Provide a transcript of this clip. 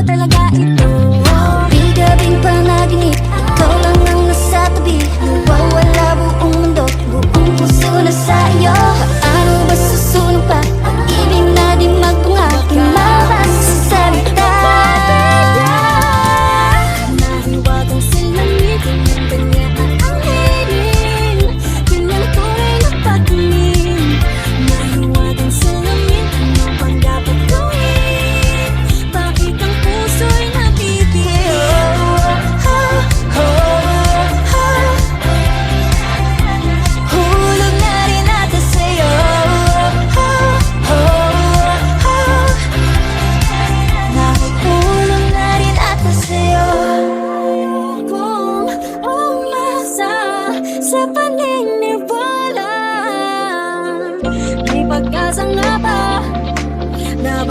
ba talaga ito? Bigabing panaginip, ikaw lang ang nasa tabi. Nawawala buong mundo, buong puso na sa iyo. Paano ba susunod pa? Pag-ibig na di magbunga, di mabasa sa salita. Nahiwagang silamig, ang kanya ang hiling. Yun ang tunay na pagtingin. Nahiwagang silamig, ano bang dapat gawin? Bakit ang puso'y napipigil? Hulog na rin ata sa'yo. Nakahulog na rin ata sa'yo. Kung umasa sa paniniwala, may pag-asa nga ba na